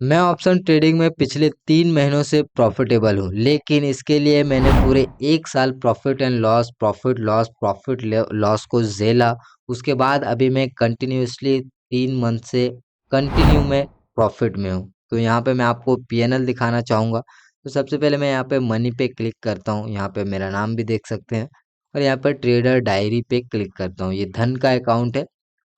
मैं option trading में पिछले 3 महीनों से प्रॉफिटेबल हूँ, लेकिन इसके लिए मैंने पूरे 1 साल profit and loss, profit loss, profit loss को झेला। उसके बाद अभी मैं कंटिन्यूअसली 3 मंथ से कंटिन्यू में प्रॉफिट में हूँ। तो यहाँ पे मैं आपको पीएनएल दिखाना चाहूँगा। तो सबसे पहले मैं यहाँ पे मनी पे क्लिक करता हूँ, यहाँ पे मेरा नाम भी देख सकते हैं, और यहाँ पर ट्रेडर डायरी पे क्लिक करता हूँ। ये धन का अकाउंट है,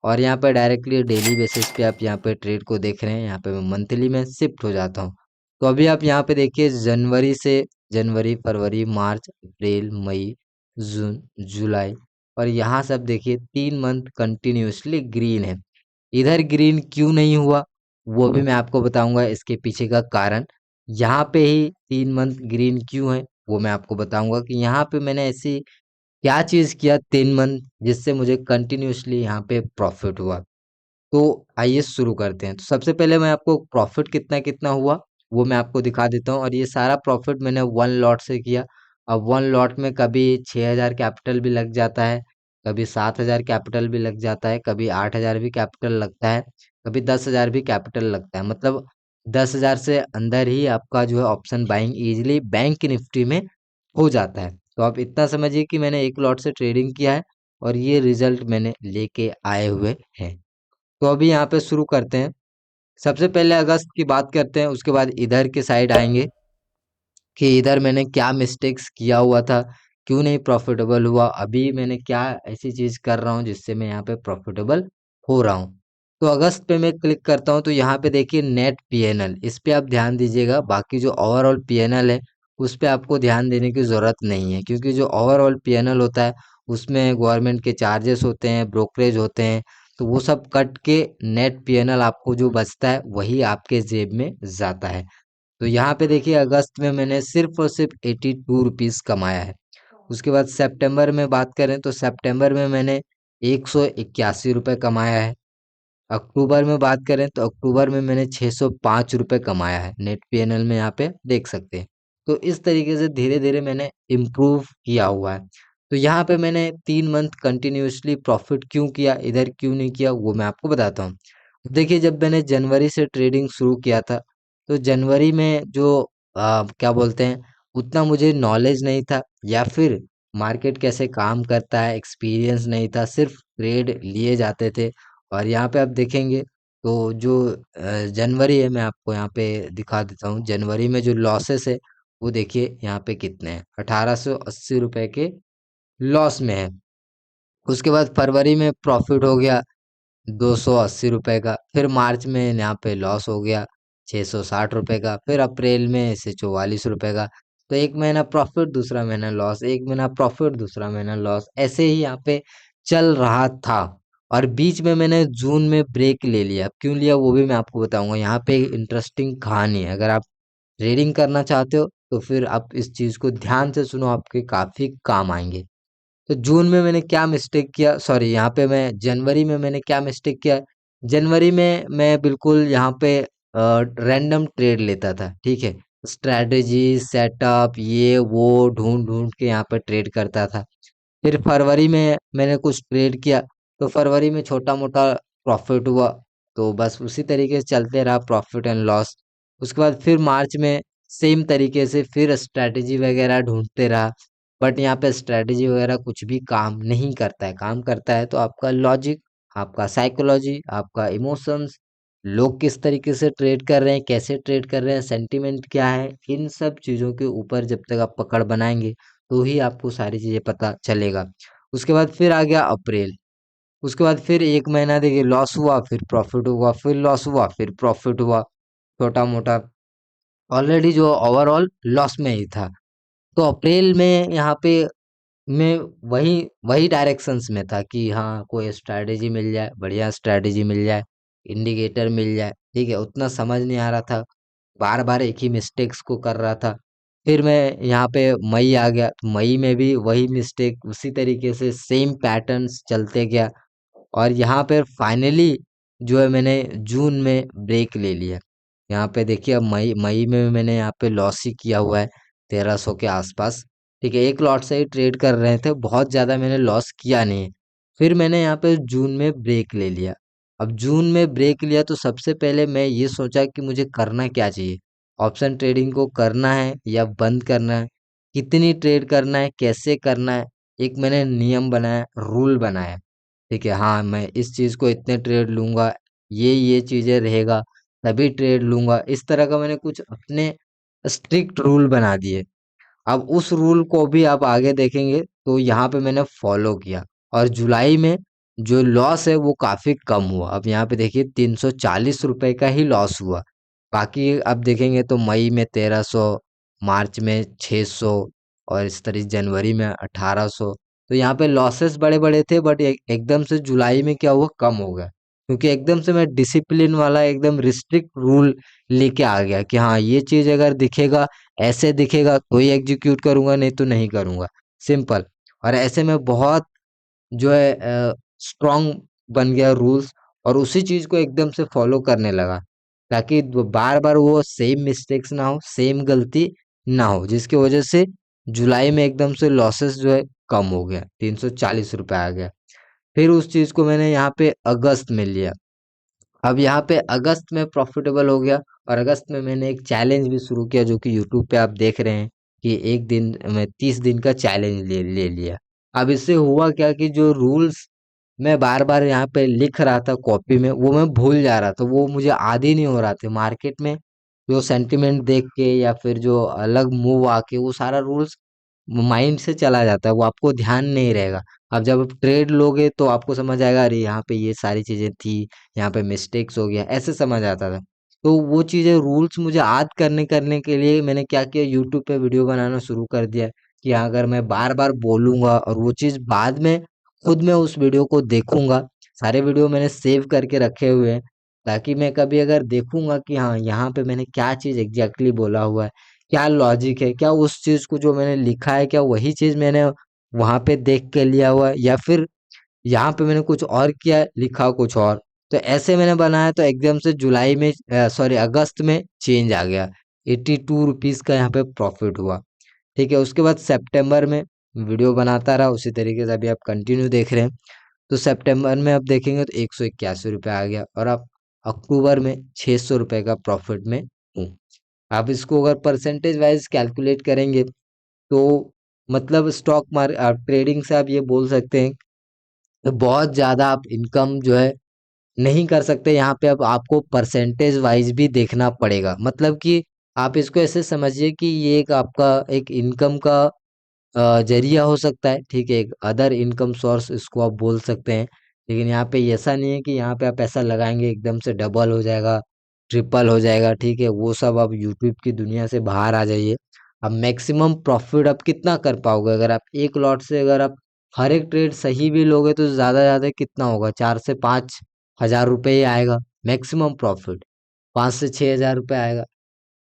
और यहाँ पे डायरेक्टली डेली बेसिस पे आप यहाँ पे ट्रेड को देख रहे हैं। यहाँ पे मैं मंथली में शिफ्ट हो जाता हूँ। तो अभी आप यहाँ पे देखिए, जनवरी, फरवरी, मार्च, अप्रैल, मई, जून, जुलाई, और यहाँ सब देखिए 3 मंथ कंटिन्यूअसली ग्रीन है। इधर ग्रीन क्यों नहीं हुआ, वो भी मैं आपको बताऊंगा, इसके पीछे का कारण। यहाँ पे ही 3 मंथ ग्रीन क्यों है वो मैं आपको बताऊंगा कि यहाँ पे मैंने ऐसी क्या चीज़ किया 3 मंथ जिससे मुझे कंटिन्यूअसली यहाँ पे प्रॉफिट हुआ। तो आइए शुरू करते हैं। तो सबसे पहले मैं आपको प्रॉफिट कितना कितना हुआ वो मैं आपको दिखा देता हूँ, और ये सारा प्रॉफिट मैंने वन लॉट से किया। अब वन लॉट में कभी 6,000 कैपिटल भी लग जाता है, कभी 7,000 कैपिटल भी लग जाता है, कभी 8,000 भी कैपिटल लगता है, कभी 10,000 भी कैपिटल लगता है। मतलब 10,000 से अंदर ही आपका जो है option buying easily bank Nifty में हो जाता है। तो आप इतना समझिए कि मैंने एक लॉट से ट्रेडिंग किया है, और ये रिजल्ट मैंने लेके आए हुए हैं। तो अभी यहाँ पे शुरू करते हैं। सबसे पहले अगस्त की बात करते हैं, उसके बाद इधर के साइड आएंगे कि इधर मैंने क्या मिस्टेक्स किया हुआ था, क्यों नहीं प्रॉफिटेबल हुआ, अभी मैंने क्या ऐसी चीज कर रहा हूँ जिससे मैं यहाँ पे प्रॉफिटेबल हो रहा हूँ। तो अगस्त पे मैं क्लिक करता हूँ, तो यहाँ पे देखिए नेट पीएनएल, इस पे आप ध्यान दीजिएगा। बाकी जो ओवरऑल पीएनएल है उस पे आपको ध्यान देने की जरूरत नहीं है, क्योंकि जो ओवरऑल पीएनएल होता है उसमें गवर्नमेंट के चार्जेस होते हैं, ब्रोकरेज होते हैं, तो वो सब कट के नेट पीएनएल आपको जो बचता है वही आपके जेब में जाता है। तो यहाँ पे देखिए अगस्त में मैंने सिर्फ और सिर्फ 82 रुपीज़ कमाया है। उसके बाद सितंबर में बात करें तो सितंबर में मैंने 181 रुपये कमाया है। अक्टूबर में बात करें तो अक्टूबर में मैंने 605 रुपये कमाया है, नेट पीएनएल में यहाँ पे देख सकते हैं। तो इस तरीके से धीरे धीरे मैंने इम्प्रूव किया हुआ है। तो यहाँ पे मैंने 3 मंथ कंटिन्यूअसली प्रॉफिट क्यों किया, इधर क्यों नहीं किया, वो मैं आपको बताता हूँ। देखिए, जब मैंने जनवरी से ट्रेडिंग शुरू किया था, तो जनवरी में जो क्या बोलते हैं, उतना मुझे नॉलेज नहीं था, या फिर मार्केट कैसे काम करता है एक्सपीरियंस नहीं था, सिर्फ ट्रेड लिए जाते थे। और यहाँ पे आप देखेंगे तो जो जनवरी है, मैं आपको यहाँ पे दिखा देता हूँ, जनवरी में जो लॉसेस है वो देखिए यहाँ पे कितने हैं, 1880 रुपए के लॉस में है। उसके बाद फरवरी में प्रॉफिट हो गया 280 रुपए का, फिर मार्च में यहाँ पे लॉस हो गया 660 रुपए का, फिर अप्रैल में से 44 रुपए का। तो एक महीना प्रॉफिट, दूसरा महीना लॉस, एक महीना प्रॉफिट, दूसरा महीना लॉस, ऐसे ही यहाँ पे चल रहा था। और बीच में मैंने जून में ब्रेक ले लिया। अब क्यों लिया वो भी मैं आपको बताऊंगा। यहाँ पे इंटरेस्टिंग कहानी है, अगर आप ट्रेडिंग करना चाहते हो तो फिर आप इस चीज को ध्यान से सुनो, आपके काफी काम आएंगे। तो जून में मैंने क्या मिस्टेक किया, सॉरी यहाँ पे मैं जनवरी में मैंने क्या मिस्टेक किया। जनवरी में मैं बिल्कुल यहाँ पे रैंडम ट्रेड लेता था, ठीक है, स्ट्रैटेजी सेटअप ये वो ढूंढ ढूंढ के यहाँ पे ट्रेड करता था। फिर फरवरी में मैंने कुछ ट्रेड किया, तो फरवरी में छोटा मोटा प्रॉफिट हुआ, तो बस उसी तरीके से चलते रहा, प्रॉफिट एंड लॉस। उसके बाद फिर मार्च में सेम तरीके से फिर स्ट्रैटेजी वगैरह ढूंढते रहा, बट यहाँ पे स्ट्रैटेजी वगैरह कुछ भी काम नहीं करता है। काम करता है तो आपका लॉजिक, आपका साइकोलॉजी, आपका इमोशंस, लोग किस तरीके से ट्रेड कर रहे हैं, कैसे ट्रेड कर रहे हैं, सेंटिमेंट क्या है, इन सब चीज़ों के ऊपर जब तक आप पकड़ बनाएंगे तो ही आपको सारी चीज़ें पता चलेगा। उसके बाद फिर आ गया अप्रैल। उसके बाद फिर एक महीना देखिए लॉस हुआ, फिर प्रॉफिट हुआ, फिर लॉस हुआ, फिर प्रॉफिट हुआ, छोटा मोटा, ऑलरेडी जो ओवरऑल लॉस में ही था। तो अप्रैल में यहाँ पे मैं वही वही डायरेक्शंस में था कि हाँ कोई स्ट्रैटेजी मिल जाए, बढ़िया स्ट्रैटेजी मिल जाए, इंडिकेटर मिल जाए, ठीक है, उतना समझ नहीं आ रहा था, बार बार एक ही मिस्टेक्स को कर रहा था। फिर मैं यहाँ पे मई आ गया, तो मई में भी वही मिस्टेक, उसी तरीके से सेम पैटर्न्स चलते गया, और यहाँ पे फाइनली जो है मैंने जून में ब्रेक ले लिया। यहाँ पे देखिए अब मई मई में मैंने यहाँ पे लॉस ही किया हुआ है 1,300 के आसपास, ठीक है, एक लॉट से ही ट्रेड कर रहे थे, बहुत ज़्यादा मैंने लॉस किया नहीं है। फिर मैंने यहाँ पे जून में ब्रेक ले लिया। अब जून में ब्रेक लिया तो सबसे पहले मैं ये सोचा कि मुझे करना क्या चाहिए, ऑप्शन ट्रेडिंग को करना है या बंद करना है, कितनी ट्रेड करना है, कैसे करना है। एक मैंने नियम बनाया, रूल बनाया, ठीक है, हाँ मैं इस चीज़ को इतने ट्रेड लूंगा, ये चीज़ें रहेगा, तभी ट्रेड लूंगा। इस तरह का मैंने कुछ अपने स्ट्रिक्ट रूल बना दिए। अब उस रूल को भी आप आगे देखेंगे तो यहाँ पे मैंने फॉलो किया, और जुलाई में जो लॉस है वो काफी कम हुआ। अब यहाँ पे देखिए 340 रुपए का ही लॉस हुआ। बाकी अब देखेंगे तो मई में 1300, मार्च में 600, और इस तरह जनवरी में 1800। तो यहाँ पे लॉसेस बड़े बड़े थे, बट एकदम से जुलाई में क्या हुआ, कम हो गया, क्योंकि एकदम से मैं डिसिप्लिन वाला एकदम रिस्ट्रिक्ट रूल लेके आ गया कि हाँ ये चीज अगर दिखेगा, ऐसे दिखेगा तो ही एग्जीक्यूट करूंगा, नहीं तो नहीं करूंगा, सिंपल। और ऐसे में बहुत जो है स्ट्रांग बन गया रूल्स, और उसी चीज को एकदम से फॉलो करने लगा, ताकि बार बार वो सेम मिस्टेक्स ना हो, सेम गलती ना हो, जिसकी वजह से जुलाई में एकदम से लॉसेस जो है कम हो गया, 340 रुपये आ गया। फिर उस चीज को मैंने यहाँ पे अगस्त में लिया। अब यहाँ पे अगस्त में प्रॉफिटेबल हो गया, और अगस्त में मैंने एक चैलेंज भी शुरू किया, जो कि यूट्यूब पे आप देख रहे हैं कि एक दिन में 30 दिन का चैलेंज ले लिया। अब इससे हुआ क्या कि जो रूल्स मैं बार बार यहाँ पे लिख रहा था कॉपी में, वो मैं भूल जा रहा था, वो मुझे आदी नहीं हो रहा था। मार्केट में जो सेंटिमेंट देख के या फिर जो अलग मूव आके वो सारा रूल्स माइंड से चला जाता है, वो आपको ध्यान नहीं रहेगा। अब जब आप ट्रेड लोगे तो आपको समझ आएगा, अरे यहाँ पे ये सारी चीजें थी, यहाँ पे मिस्टेक्स हो गया, ऐसे समझ आता था। तो वो चीजें रूल्स मुझे याद करने करने के लिए मैंने क्या किया, यूट्यूब पे वीडियो बनाना शुरू कर दिया, कि हाँ, अगर मैं बार बार बोलूंगा और वो चीज बाद में खुद मैं उस वीडियो को देखूंगा। सारे वीडियो मैंने सेव करके रखे हुए हैं, ताकि मैं कभी अगर देखूंगा कि हाँ यहाँ पे मैंने क्या चीज एग्जैक्टली बोला हुआ है, क्या लॉजिक है, क्या उस चीज को जो मैंने लिखा है, क्या वही चीज मैंने वहां पे देख के लिया हुआ है, या फिर यहाँ पे मैंने कुछ और किया, लिखा कुछ और। तो ऐसे मैंने बनाया, तो एकदम से जुलाई में, सॉरी, अगस्त में चेंज आ गया, 82 रुपीज का यहाँ पे प्रॉफिट हुआ। ठीक है, उसके बाद सितंबर में वीडियो बनाता रहा उसी तरीके से, अभी आप कंटिन्यू देख रहे हैं। तो सितंबर में आप देखेंगे तो 181 रुपये आ गया, और आप अक्टूबर में 600 रुपये का प्रॉफिट में हूँ। आप इसको अगर परसेंटेज वाइज कैलकुलेट करेंगे तो मतलब स्टॉक मार्केट ट्रेडिंग से आप ये बोल सकते हैं कि बहुत ज़्यादा आप इनकम जो है नहीं कर सकते। यहाँ पे अब आपको परसेंटेज वाइज भी देखना पड़ेगा, मतलब कि आप इसको ऐसे समझिए कि ये एक आपका एक इनकम का जरिया हो सकता है, ठीक है, एक अदर इनकम सोर्स इसको आप बोल सकते हैं। लेकिन यहाँ पे ऐसा नहीं है कि यहाँ पे आप पैसा लगाएंगे एकदम से डबल हो जाएगा, ट्रिपल हो जाएगा, ठीक है, वो सब आप यूट्यूब की दुनिया से बाहर आ जाइए। अब मैक्सिमम प्रॉफिट आप कितना कर पाओगे, अगर आप एक लॉट से अगर आप हर एक ट्रेड सही भी लोगे तो ज़्यादा ज़्यादा कितना होगा, 4 से 5 हजार रुपये ही आएगा मैक्सिमम प्रॉफिट, 5 से 6 हजार रुपये आएगा।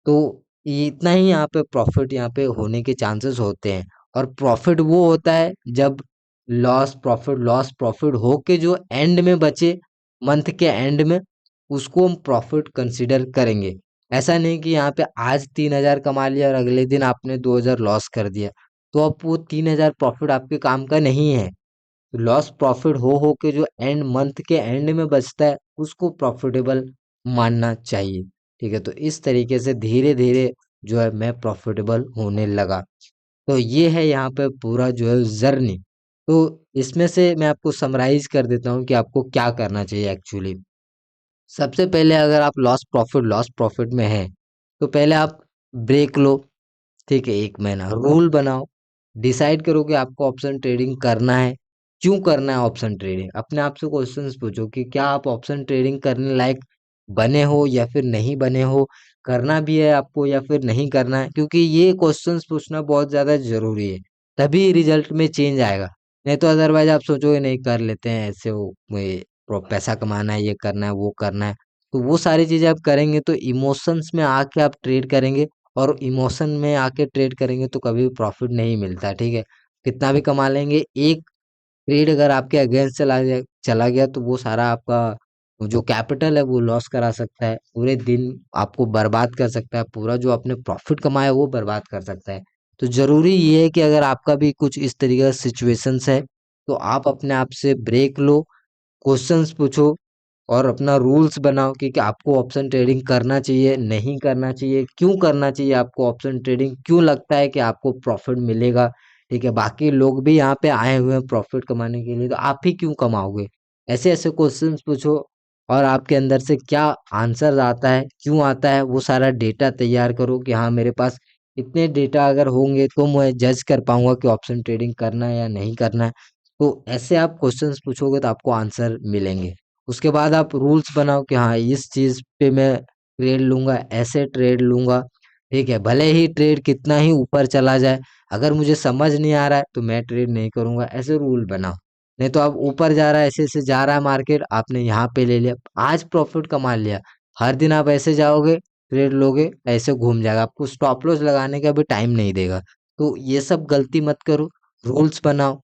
तो ये इतना ही यहाँ पे प्रॉफिट यहाँ पे होने के चांसेस होते हैं। और प्रॉफिट वो होता है जब लॉस प्रॉफिट हो के जो एंड में बचे, मंथ के एंड में, उसको हम प्रॉफिट कंसीडर करेंगे। ऐसा नहीं कि यहाँ पे आज 3 हजार कमा लिया और अगले दिन आपने 2 हजार लॉस कर दिया, तो अब वो 3 हजार प्रॉफिट आपके काम का नहीं है। लॉस प्रॉफिट हो के जो एंड मंथ के एंड में बचता है, उसको प्रॉफिटेबल मानना चाहिए। ठीक है, तो इस तरीके से धीरे धीरे जो है मैं प्रॉफिटेबल होने लगा। तो ये है यहाँ पे पूरा जो है जर्नी। तो इसमें से मैं आपको समराइज कर देता हूँ कि आपको क्या करना चाहिए एक्चुअली। सबसे पहले अगर आप लॉस प्रॉफिट में है, तो पहले आप ब्रेक लो, ठीक है, 1 महीना रूल बनाओ, डिसाइड करो कि आपको ऑप्शन ट्रेडिंग करना है, क्यों करना है ऑप्शन ट्रेडिंग। अपने आप से क्वेश्चंस पूछो कि क्या आप ऑप्शन ट्रेडिंग करने लायक बने हो या फिर नहीं बने हो, करना भी है आपको या फिर नहीं करना है, क्योंकि ये क्वेश्चंस पूछना बहुत ज्यादा जरूरी है, तभी रिजल्ट में चेंज आएगा। नहीं तो अदरवाइज आप सोचोगे नहीं, कर लेते हैं ऐसे, वो पैसा कमाना है, ये करना है, वो करना है, तो वो सारी चीजें आप करेंगे तो इमोशंस में आके आप ट्रेड करेंगे, और इमोशन में आके ट्रेड करेंगे तो कभी प्रॉफिट नहीं मिलता, ठीक है। कितना भी कमा लेंगे, एक ट्रेड अगर आपके अगेंस्ट चला गया तो वो सारा आपका जो कैपिटल है वो लॉस करा सकता है, पूरे दिन आपको बर्बाद कर सकता है, पूरा जो आपने प्रॉफिट कमाया वो बर्बाद कर सकता है। तो जरूरी ये है कि अगर आपका भी कुछ इस तरीके का सिचुएशंस है, तो आप अपने आप से ब्रेक लो, क्वेश्चंस पूछो, और अपना रूल्स बनाओ कि आपको ऑप्शन ट्रेडिंग करना चाहिए, नहीं करना चाहिए, क्यों करना चाहिए आपको ऑप्शन ट्रेडिंग, क्यों लगता है कि आपको प्रॉफिट मिलेगा। ठीक है, बाकी लोग भी यहाँ पे आए हुए हैं प्रॉफिट कमाने के लिए, तो आप ही क्यों कमाओगे। ऐसे ऐसे क्वेश्चंस पूछो, और आपके अंदर से क्या आंसर आता है, क्यों आता है, वो सारा डेटा तैयार करो कि हाँ मेरे पास इतने डेटा अगर होंगे तो मैं जज कर पाऊंगा कि ऑप्शन ट्रेडिंग करना है या नहीं करना है। तो ऐसे आप क्वेश्चंस पूछोगे तो आपको आंसर मिलेंगे। उसके बाद आप रूल्स बनाओ कि हाँ इस चीज पे मैं ट्रेड लूंगा, ऐसे ट्रेड लूंगा। ठीक है, भले ही ट्रेड कितना ही ऊपर चला जाए, अगर मुझे समझ नहीं आ रहा है तो मैं ट्रेड नहीं करूंगा, ऐसे रूल बनाओ। नहीं तो आप ऊपर जा रहा है, ऐसे ऐसे जा रहा है मार्केट, आपने यहाँ पे ले लिया, आज प्रॉफिट कमा लिया, हर दिन आप ऐसे जाओगे ट्रेड लोगे, ऐसे घूम जाएगा, आपको स्टॉप लॉस लगाने का भी टाइम नहीं देगा। तो ये सब गलती मत करो। रूल्स बनाओ,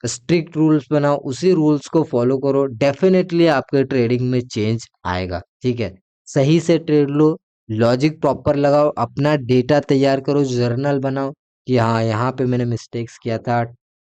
स्ट्रिक्ट रूल्स बनाओ, उसी रूल्स को फॉलो करो, डेफिनेटली आपके ट्रेडिंग में चेंज आएगा। ठीक है, सही से ट्रेड लो, लॉजिक प्रॉपर लगाओ, अपना डेटा तैयार करो, जर्नल बनाओ कि हाँ यहाँ पे मैंने मिस्टेक्स किया था,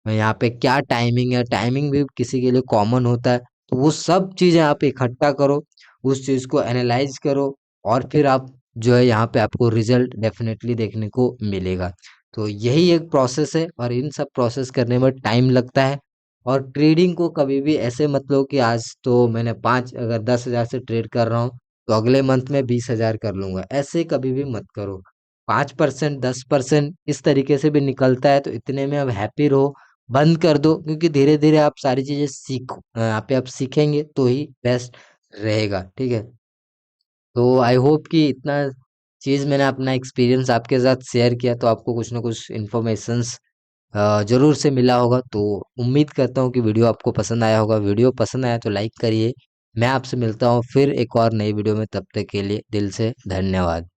यहाँ पे क्या टाइमिंग है, टाइमिंग भी किसी के लिए कॉमन होता है। तो वो सब चीजें आप इकट्ठा करो, उस चीज को एनालाइज करो, और फिर आप जो है यहाँ पे आपको रिजल्ट डेफिनेटली देखने को मिलेगा। तो यही एक प्रोसेस है, और इन सब प्रोसेस करने में टाइम लगता है। और ट्रेडिंग को कभी भी ऐसे मत लो कि आज तो मैंने पाँच अगर 10,000 से ट्रेड कर रहा हूँ तो अगले मंथ में 20,000 कर लूंगा, ऐसे कभी भी मत करो। 5%, 10% इस तरीके से भी निकलता है, तो इतने में अब हैप्पी रहो, बंद कर दो, क्योंकि धीरे धीरे आप सारी चीजें सीखो, यहाँ पे आप सीखेंगे तो ही बेस्ट रहेगा। ठीक है, तो आई होप कि इतना चीज मैंने अपना एक्सपीरियंस आपके साथ शेयर किया तो आपको कुछ ना कुछ इन्फॉर्मेशंस जरूर से मिला होगा। तो उम्मीद करता हूँ कि वीडियो आपको पसंद आया होगा। वीडियो पसंद आया तो लाइक करिए। मैं आपसे मिलता हूँ फिर एक और नई वीडियो में, तब तक के लिए दिल से धन्यवाद।